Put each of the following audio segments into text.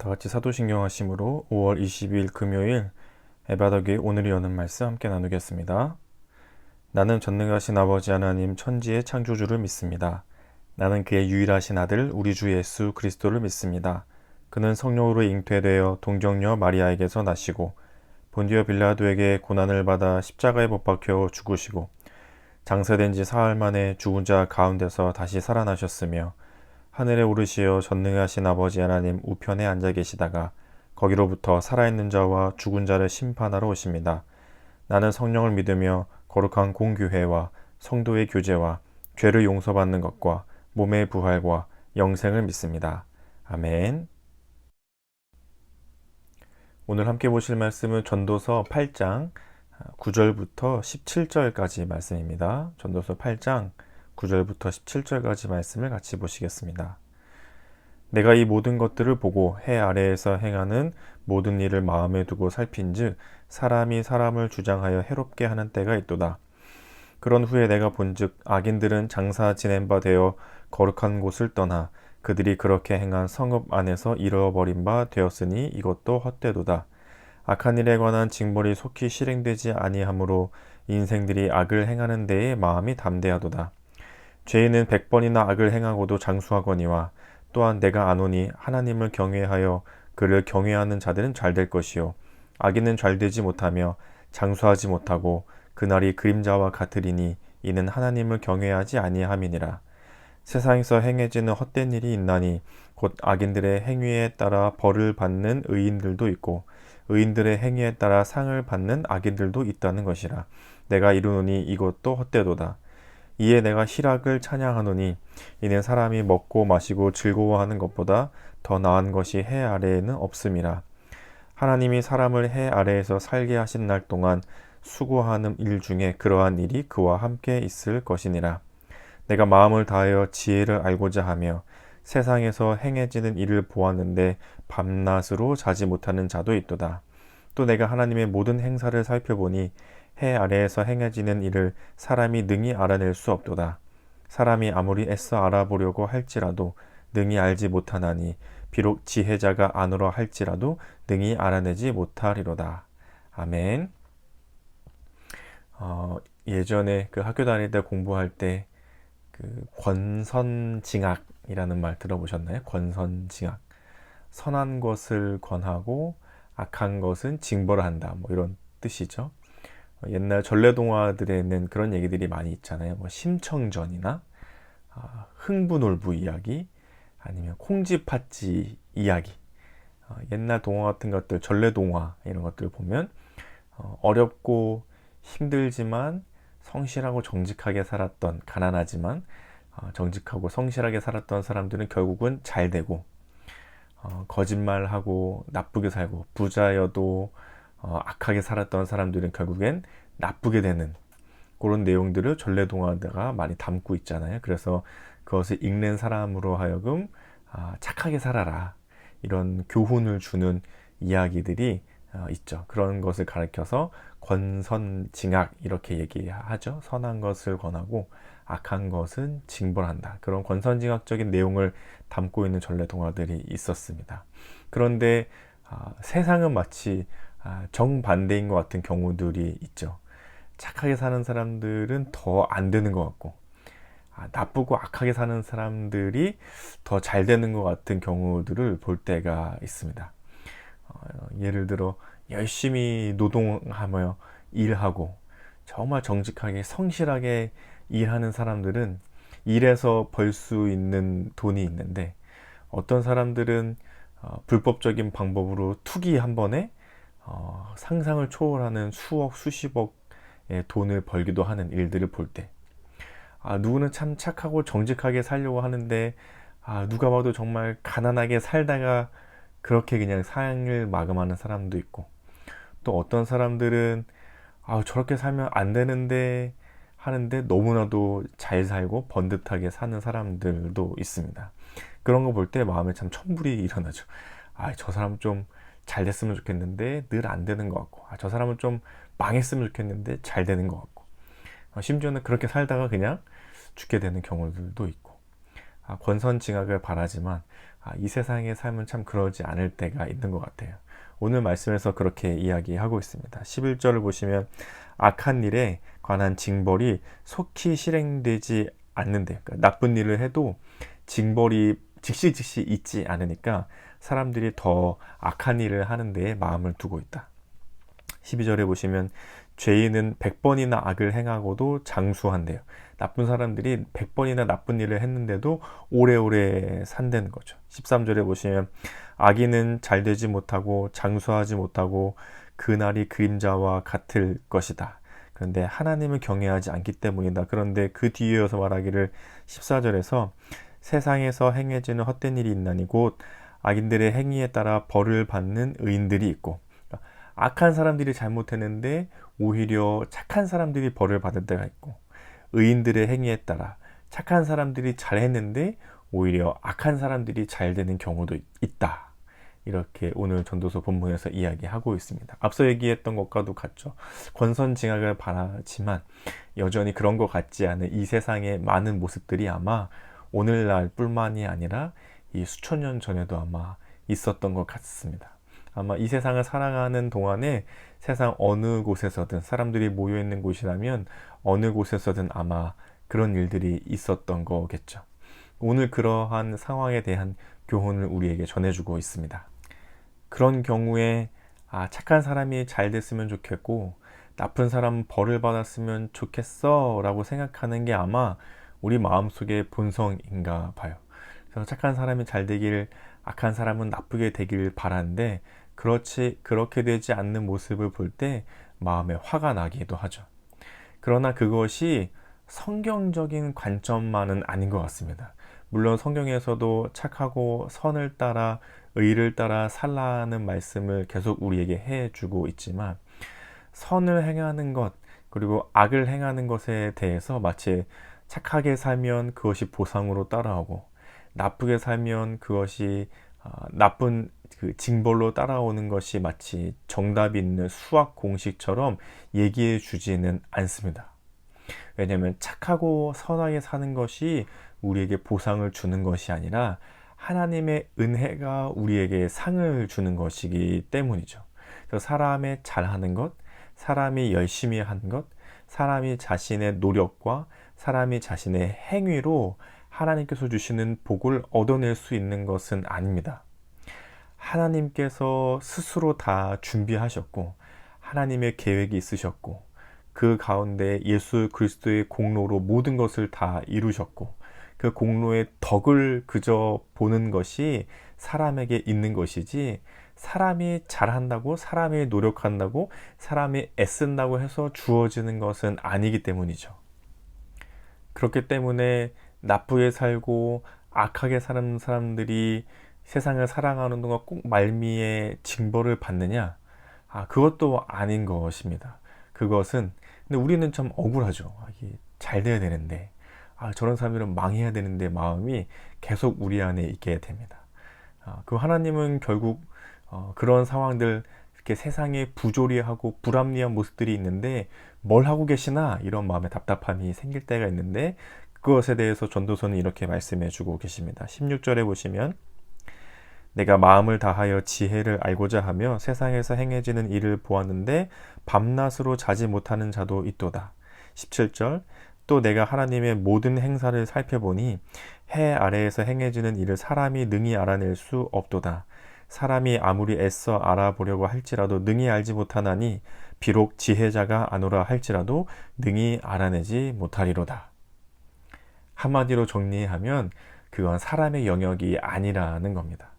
다 같이 사도신경 하심으로 5월 22일 금요일 에바더교회 오늘이 여는 말씀 함께 나누겠습니다. 나는 전능하신 아버지 하나님 천지의 창조주를 믿습니다. 나는 그의 유일하신 아들 우리 주 예수 그리스도를 믿습니다. 그는 성령으로 잉태되어 동정녀 마리아에게서 나시고 본디오 빌라도에게 고난을 받아 십자가에 못 박혀 죽으시고 장사된 지 사흘 만에 죽은 자 가운데서 다시 살아나셨으며 하늘에 오르시어 전능하신 아버지 하나님 우편에 앉아 계시다가 거기로부터 살아있는 자와 죽은 자를 심판하러 오십니다. 나는 성령을 믿으며 거룩한 공교회와 성도의 교제와 죄를 용서받는 것과 몸의 부활과 영생을 믿습니다. 아멘. 오늘 함께 보실 말씀은 전도서 8장 9절부터 17절까지 말씀입니다. 전도서 8장 9절부터 17절까지 말씀을 같이 보시겠습니다. 내가 이 모든 것들을 보고 해 아래에서 행하는 모든 일을 마음에 두고 살핀즉 사람이 사람을 주장하여 해롭게 하는 때가 있도다. 그런 후에 내가 본즉 악인들은 장사 지낸 바 되어 거룩한 곳을 떠나 그들이 그렇게 행한 성읍 안에서 잃어버린 바 되었으니 이것도 헛되도다. 악한 일에 관한 징벌이 속히 실행되지 아니하므로 인생들이 악을 행하는 데에 마음이 담대하도다. 죄인은 100번이나 악을 행하고도 장수하거니와 또한 내가 아노니 하나님을 경외하여 그를 경외하는 자들은 잘될 것이요 악인은 잘되지 못하며 장수하지 못하고 그날이 그림자와 같으리니 이는 하나님을 경외하지 아니함이니라. 세상에서 행해지는 헛된 일이 있나니 곧 악인들의 행위에 따라 벌을 받는 의인들도 있고 의인들의 행위에 따라 상을 받는 악인들도 있다는 것이라. 내가 이르노니 이것도 헛되도다. 이에 내가 희락을 찬양하노니 이는 사람이 먹고 마시고 즐거워하는 것보다 더 나은 것이 해 아래에는 없음이라. 하나님이 사람을 해 아래에서 살게 하신 날 동안 수고하는 일 중에 그러한 일이 그와 함께 있을 것이니라. 내가 마음을 다하여 지혜를 알고자 하며 세상에서 행해지는 일을 보았는데 밤낮으로 자지 못하는 자도 있도다. 또 내가 하나님의 모든 행사를 살펴보니 해 아래에서 행해지는 일을 사람이 능히 알아낼 수 없도다. 사람이 아무리 애써 알아보려고 할지라도 능히 알지 못하나니 비록 지혜자가 안으로 할지라도 능히 알아내지 못하리로다. 아멘. 예전에 그 학교 다닐 때 공부할 때 그 권선징악이라는 말 들어보셨나요? 권선징악. 선한 것을 권하고 악한 것은 징벌한다. 뭐 이런 뜻이죠. 옛날 전래동화들에는 그런 얘기들이 많이 있잖아요. 뭐 심청전이나 흥부놀부 이야기, 아니면 콩쥐팥쥐 이야기. 옛날 동화 같은 것들, 전래동화 이런 것들을 보면 어렵고 힘들지만 성실하고 정직하게 살았던, 가난하지만 정직하고 성실하게 살았던 사람들은 결국은 잘 되고, 거짓말하고 나쁘게 살고 부자여도 악하게 살았던 사람들은 결국엔 나쁘게 되는 그런 내용들을 전래동화가 많이 담고 있잖아요. 그래서 그것을 읽는 사람으로 하여금 착하게 살아라, 이런 교훈을 주는 이야기들이 있죠. 그런 것을 가르쳐서 권선징악 이렇게 얘기하죠. 선한 것을 권하고 악한 것은 징벌한다. 그런 권선징악적인 내용을 담고 있는 전래동화들이 있었습니다. 그런데 세상은 마치 정반대인 것 같은 경우들이 있죠. 착하게 사는 사람들은 더 안 되는 것 같고, 나쁘고 악하게 사는 사람들이 더 잘 되는 것 같은 경우들을 볼 때가 있습니다. 예를 들어 열심히 노동하며 일하고 정말 정직하게 성실하게 일하는 사람들은 일해서 벌 수 있는 돈이 있는데, 어떤 사람들은 불법적인 방법으로 투기 한 번에 상상을 초월하는 수억 수십억의 돈을 벌기도 하는 일들을 볼 때, 누구는 참 착하고 정직하게 살려고 하는데 누가 봐도 정말 가난하게 살다가 그렇게 그냥 삶을 마감하는 사람도 있고, 또 어떤 사람들은 저렇게 살면 안 되는데 하는데 너무나도 잘 살고 번듯하게 사는 사람들도 있습니다. 그런 거 볼 때 마음에 참 천불이 일어나죠. 저 사람 좀 잘 됐으면 좋겠는데 늘 안 되는 것 같고, 저 사람은 좀 망했으면 좋겠는데 잘 되는 것 같고, 심지어는 그렇게 살다가 그냥 죽게 되는 경우들도 있고, 권선징악을 바라지만 이 세상의 삶은 참 그러지 않을 때가 있는 것 같아요. 오늘 말씀에서 그렇게 이야기하고 있습니다. 11절을 보시면 악한 일에 관한 징벌이 속히 실행되지 않는데, 그러니까 나쁜 일을 해도 징벌이 즉시 있지 않으니까 사람들이 더 악한 일을 하는 데에 마음을 두고 있다. 12절에 보시면 죄인은 100번이나 악을 행하고도 장수한대요. 나쁜 사람들이 100번이나 나쁜 일을 했는데도 오래오래 산다는 거죠. 13절에 보시면 악인은 잘되지 못하고 장수하지 못하고 그날이 그림자와 같을 것이다. 그런데 하나님을 경외하지 않기 때문이다. 그런데 그 뒤에 이어서 말하기를 14절에서 세상에서 행해지는 헛된 일이 있나니 곧 악인들의 행위에 따라 벌을 받는 의인들이 있고, 악한 사람들이 잘못했는데 오히려 착한 사람들이 벌을 받을 때가 있고, 의인들의 행위에 따라 착한 사람들이 잘했는데 오히려 악한 사람들이 잘 되는 경우도 있다. 이렇게 오늘 전도서 본문에서 이야기하고 있습니다. 앞서 얘기했던 것과도 같죠. 권선징악을 바라지만 여전히 그런 것 같지 않은 이 세상의 많은 모습들이 아마 오늘날 뿐만이 아니라 이 수천 년 전에도 아마 있었던 것 같습니다. 아마 이 세상을 살아가는 동안에 세상 어느 곳에서든 사람들이 모여있는 곳이라면 어느 곳에서든 아마 그런 일들이 있었던 거겠죠. 오늘 그러한 상황에 대한 교훈을 우리에게 전해주고 있습니다. 그런 경우에 착한 사람이 잘 됐으면 좋겠고 나쁜 사람 벌을 받았으면 좋겠어 라고 생각하는 게 아마 우리 마음속의 본성인가 봐요. 그래서 착한 사람이 잘 되길, 악한 사람은 나쁘게 되길 바라는데 그렇게 되지 않는 모습을 볼 때 마음에 화가 나기도 하죠. 그러나 그것이 성경적인 관점만은 아닌 것 같습니다. 물론 성경에서도 착하고 선을 따라 의를 따라 살라는 말씀을 계속 우리에게 해주고 있지만, 선을 행하는 것 그리고 악을 행하는 것에 대해서 마치 착하게 살면 그것이 보상으로 따라오고 나쁘게 살면 그것이 나쁜 그 징벌로 따라오는 것이 마치 정답이 있는 수학 공식처럼 얘기해 주지는 않습니다. 왜냐하면 착하고 선하게 사는 것이 우리에게 보상을 주는 것이 아니라 하나님의 은혜가 우리에게 상을 주는 것이기 때문이죠. 그래서 사람의 잘하는 것, 사람이 열심히 한 것, 사람이 자신의 노력과 사람이 자신의 행위로 하나님께서 주시는 복을 얻어낼 수 있는 것은 아닙니다. 하나님께서 스스로 다 준비하셨고 하나님의 계획이 있으셨고 그 가운데 예수 그리스도의 공로로 모든 것을 다 이루셨고 그 공로의 덕을 그저 보는 것이 사람에게 있는 것이지, 사람이 잘한다고 사람이 노력한다고 사람이 애쓴다고 해서 주어지는 것은 아니기 때문이죠. 그렇기 때문에 나쁘게 살고 악하게 사는 사람들이 세상을 살아가는 동안 꼭 말미에 징벌을 받느냐? 그것도 아닌 것입니다. 그것은, 근데 우리는 참 억울하죠. 이게 잘 돼야 되는데, 저런 사람들은 망해야 되는데 마음이 계속 우리 안에 있게 됩니다. 그 하나님은 결국 그런 상황들, 이렇게 세상에 부조리하고 불합리한 모습들이 있는데 뭘 하고 계시나 이런 마음에 답답함이 생길 때가 있는데, 그것에 대해서 전도서는 이렇게 말씀해 주고 계십니다. 16절에 보시면 내가 마음을 다하여 지혜를 알고자 하며 세상에서 행해지는 일을 보았는데 밤낮으로 자지 못하는 자도 있도다. 17절 또 내가 하나님의 모든 행사를 살펴보니 해 아래에서 행해지는 일을 사람이 능히 알아낼 수 없도다. 사람이 아무리 애써 알아보려고 할지라도 능히 알지 못하나니 비록 지혜자가 아노라 할지라도 능히 알아내지 못하리로다. 한마디로 정리하면 그건 사람의 영역이 아니라는 겁니다.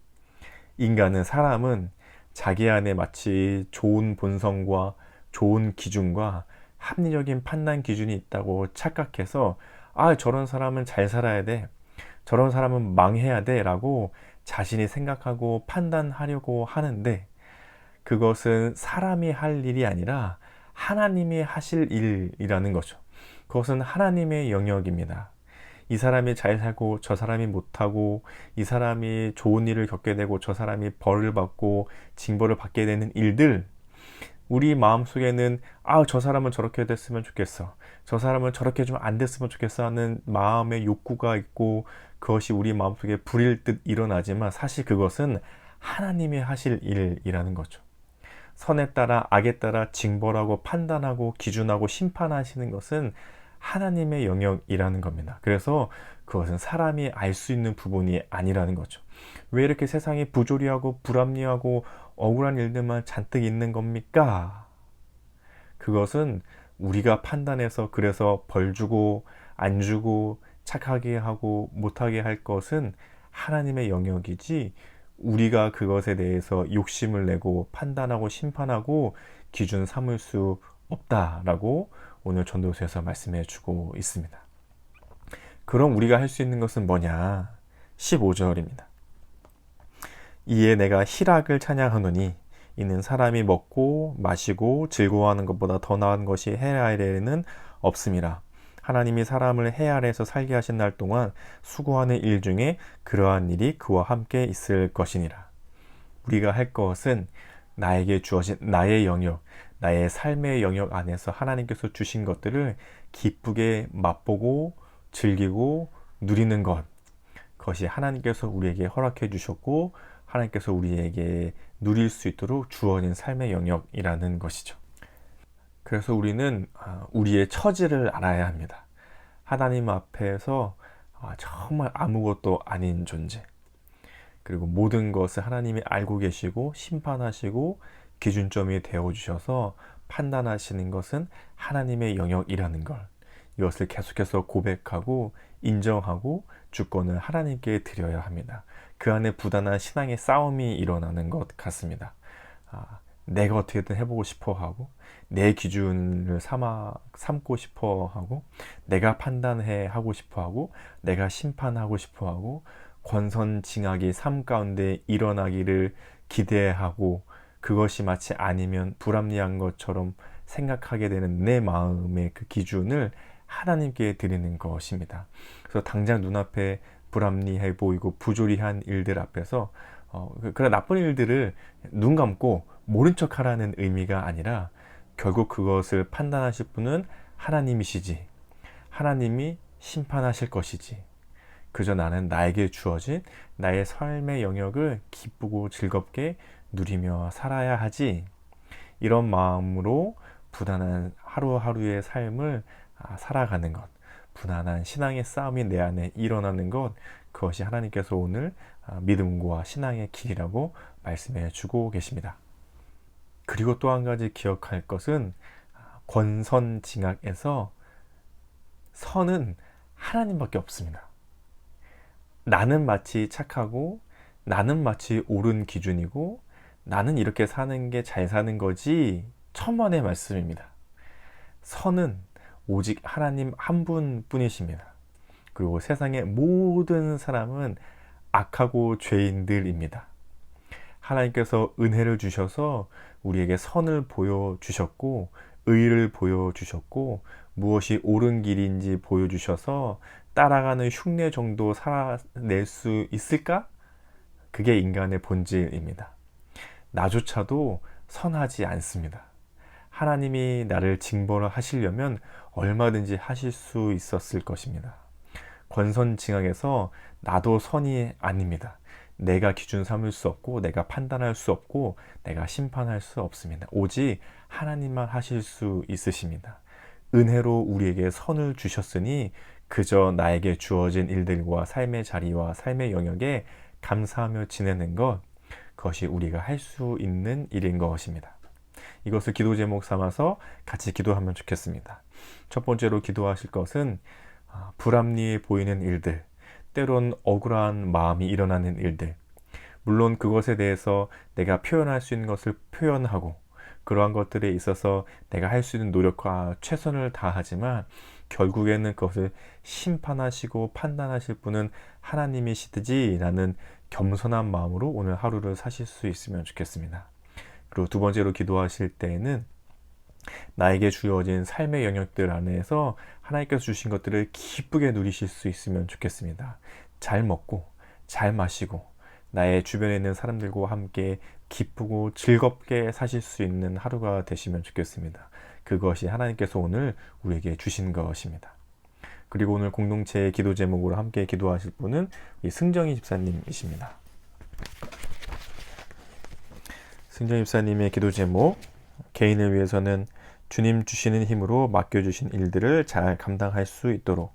사람은 자기 안에 마치 좋은 본성과 좋은 기준과 합리적인 판단 기준이 있다고 착각해서 저런 사람은 잘 살아야 돼, 저런 사람은 망해야 돼 라고 자신이 생각하고 판단하려고 하는데, 그것은 사람이 할 일이 아니라 하나님이 하실 일이라는 거죠. 그것은 하나님의 영역입니다. 이 사람이 잘 살고 저 사람이 못하고, 이 사람이 좋은 일을 겪게 되고 저 사람이 벌을 받고 징벌을 받게 되는 일들, 우리 마음속에는 저 사람은 저렇게 됐으면 좋겠어, 저 사람은 저렇게 좀 안 됐으면 좋겠어 하는 마음의 욕구가 있고 그것이 우리 마음속에 불일 듯 일어나지만 사실 그것은 하나님이 하실 일이라는 거죠. 선에 따라 악에 따라 징벌하고 판단하고 기준하고 심판하시는 것은 하나님의 영역이라는 겁니다. 그래서 그것은 사람이 알 수 있는 부분이 아니라는 거죠. 왜 이렇게 세상이 부조리하고 불합리하고 억울한 일들만 잔뜩 있는 겁니까? 그것은 우리가 판단해서 그래서 벌 주고 안 주고 착하게 하고 못하게 할 것은 하나님의 영역이지, 우리가 그것에 대해서 욕심을 내고 판단하고 심판하고 기준 삼을 수 없다라고 오늘 전도서에서 말씀해 주고 있습니다. 그럼 우리가 할 수 있는 것은 뭐냐? 15절입니다. 이에 내가 희락을 찬양하노니 이는 사람이 먹고 마시고 즐거워하는 것보다 더 나은 것이 해 아래에는 없음이라. 하나님이 사람을 해 아래에서 살게 하신 날 동안 수고하는 일 중에 그러한 일이 그와 함께 있을 것이니라. 우리가 할 것은 나에게 주어진 나의 영역, 나의 삶의 영역 안에서 하나님께서 주신 것들을 기쁘게 맛보고 즐기고 누리는 것, 그것이 하나님께서 우리에게 허락해 주셨고 하나님께서 우리에게 누릴 수 있도록 주어진 삶의 영역이라는 것이죠. 그래서 우리는 우리의 처지를 알아야 합니다. 하나님 앞에서 정말 아무것도 아닌 존재, 그리고 모든 것을 하나님이 알고 계시고 심판하시고 기준점이 되어주셔서 판단하시는 것은 하나님의 영역이라는 걸, 이것을 계속해서 고백하고 인정하고 주권을 하나님께 드려야 합니다. 그 안에 부단한 신앙의 싸움이 일어나는 것 같습니다. 내가 어떻게든 해보고 싶어 하고 내 기준을 삼고 싶어 하고 내가 판단해 하고 싶어 하고 내가 심판하고 싶어 하고 권선징악이 삶 가운데 일어나기를 기대하고 그것이 마치 아니면 불합리한 것처럼 생각하게 되는 내 마음의 그 기준을 하나님께 드리는 것입니다. 그래서 당장 눈앞에 불합리해 보이고 부조리한 일들 앞에서 그런 나쁜 일들을 눈 감고 모른 척 하라는 의미가 아니라 결국 그것을 판단하실 분은 하나님이시지, 하나님이 심판하실 것이지, 그저 나는 나에게 주어진 나의 삶의 영역을 기쁘고 즐겁게 누리며 살아야 하지, 이런 마음으로 부단한 하루하루의 삶을 살아가는 것, 부단한 신앙의 싸움이 내 안에 일어나는 것, 그것이 하나님께서 오늘 믿음과 신앙의 길이라고 말씀해 주고 계십니다. 그리고 또 한 가지 기억할 것은 권선징악에서 선은 하나님밖에 없습니다. 나는 마치 착하고 나는 마치 옳은 기준이고 나는 이렇게 사는 게 잘 사는 거지, 천만의 말씀입니다. 선은 오직 하나님 한 분뿐이십니다. 그리고 세상의 모든 사람은 악하고 죄인들입니다. 하나님께서 은혜를 주셔서 우리에게 선을 보여주셨고 의를 보여주셨고 무엇이 옳은 길인지 보여주셔서 따라가는 흉내 정도 살아낼 수 있을까? 그게 인간의 본질입니다. 나조차도 선하지 않습니다. 하나님이 나를 징벌을 하시려면 얼마든지 하실 수 있었을 것입니다. 권선징악에서 나도 선이 아닙니다. 내가 기준 삼을 수 없고 내가 판단할 수 없고 내가 심판할 수 없습니다. 오직 하나님만 하실 수 있으십니다. 은혜로 우리에게 선을 주셨으니 그저 나에게 주어진 일들과 삶의 자리와 삶의 영역에 감사하며 지내는 것, 그것이 우리가 할 수 있는 일인 것입니다. 이것을 기도 제목 삼아서 같이 기도하면 좋겠습니다. 첫 번째로 기도하실 것은 불합리해 보이는 일들, 때론 억울한 마음이 일어나는 일들, 물론 그것에 대해서 내가 표현할 수 있는 것을 표현하고 그러한 것들에 있어서 내가 할 수 있는 노력과 최선을 다하지만 결국에는 그것을 심판하시고 판단하실 분은 하나님이시듯이 라는 겸손한 마음으로 오늘 하루를 사실 수 있으면 좋겠습니다. 그리고 두 번째로 기도하실 때에는 나에게 주어진 삶의 영역들 안에서 하나님께서 주신 것들을 기쁘게 누리실 수 있으면 좋겠습니다. 잘 먹고 잘 마시고 나의 주변에 있는 사람들과 함께 기쁘고 즐겁게 사실 수 있는 하루가 되시면 좋겠습니다. 그것이 하나님께서 오늘 우리에게 주신 것입니다. 그리고 오늘 공동체의 기도 제목으로 함께 기도하실 분은 이 승정희 집사님이십니다. 승정희 집사님의 기도 제목, 개인을 위해서는 주님 주시는 힘으로 맡겨주신 일들을 잘 감당할 수 있도록,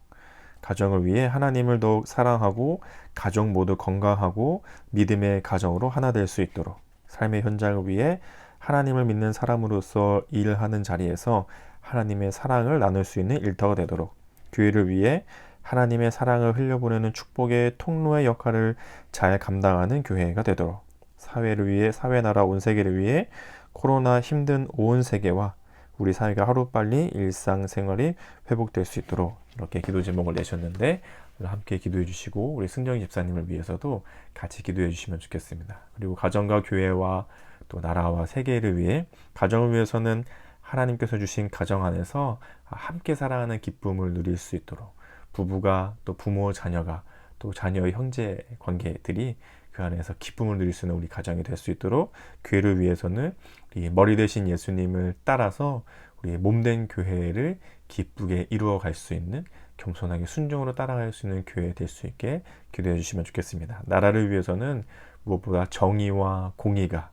가정을 위해 하나님을 더욱 사랑하고 가족 모두 건강하고 믿음의 가정으로 하나 될 수 있도록, 삶의 현장을 위해 하나님을 믿는 사람으로서 일하는 자리에서 하나님의 사랑을 나눌 수 있는 일터가 되도록, 교회를 위해 하나님의 사랑을 흘려보내는 축복의 통로의 역할을 잘 감당하는 교회가 되도록, 사회를 위해, 사회 나라 온 세계를 위해 코로나 힘든 온 세계와 우리 사회가 하루빨리 일상생활이 회복될 수 있도록 이렇게 기도 제목을 내셨는데, 함께 기도해 주시고 우리 승정희 집사님을 위해서도 같이 기도해 주시면 좋겠습니다. 그리고 가정과 교회와 또 나라와 세계를 위해, 가정을 위해서는 하나님께서 주신 가정 안에서 함께 사랑하는 기쁨을 누릴 수 있도록, 부부가 또 부모 자녀가 또 자녀의 형제 관계들이 그 안에서 기쁨을 누릴 수 있는 우리 가정이 될 수 있도록, 교회를 위해서는 우리 머리 대신 예수님을 따라서 우리 몸된 교회를 기쁘게 이루어갈 수 있는, 겸손하게 순종으로 따라갈 수 있는 교회 될 수 있게 기도해 주시면 좋겠습니다. 나라를 위해서는 무엇보다 정의와 공의가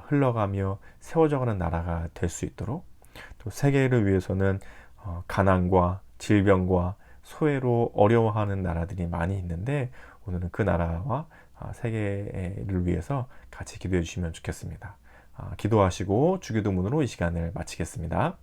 흘러가며 세워져가는 나라가 될 수 있도록, 또 세계를 위해서는 가난과 질병과 소외로 어려워하는 나라들이 많이 있는데, 오늘은 그 나라와 세계를 위해서 같이 기도해 주시면 좋겠습니다. 기도하시고 주기도문으로 이 시간을 마치겠습니다.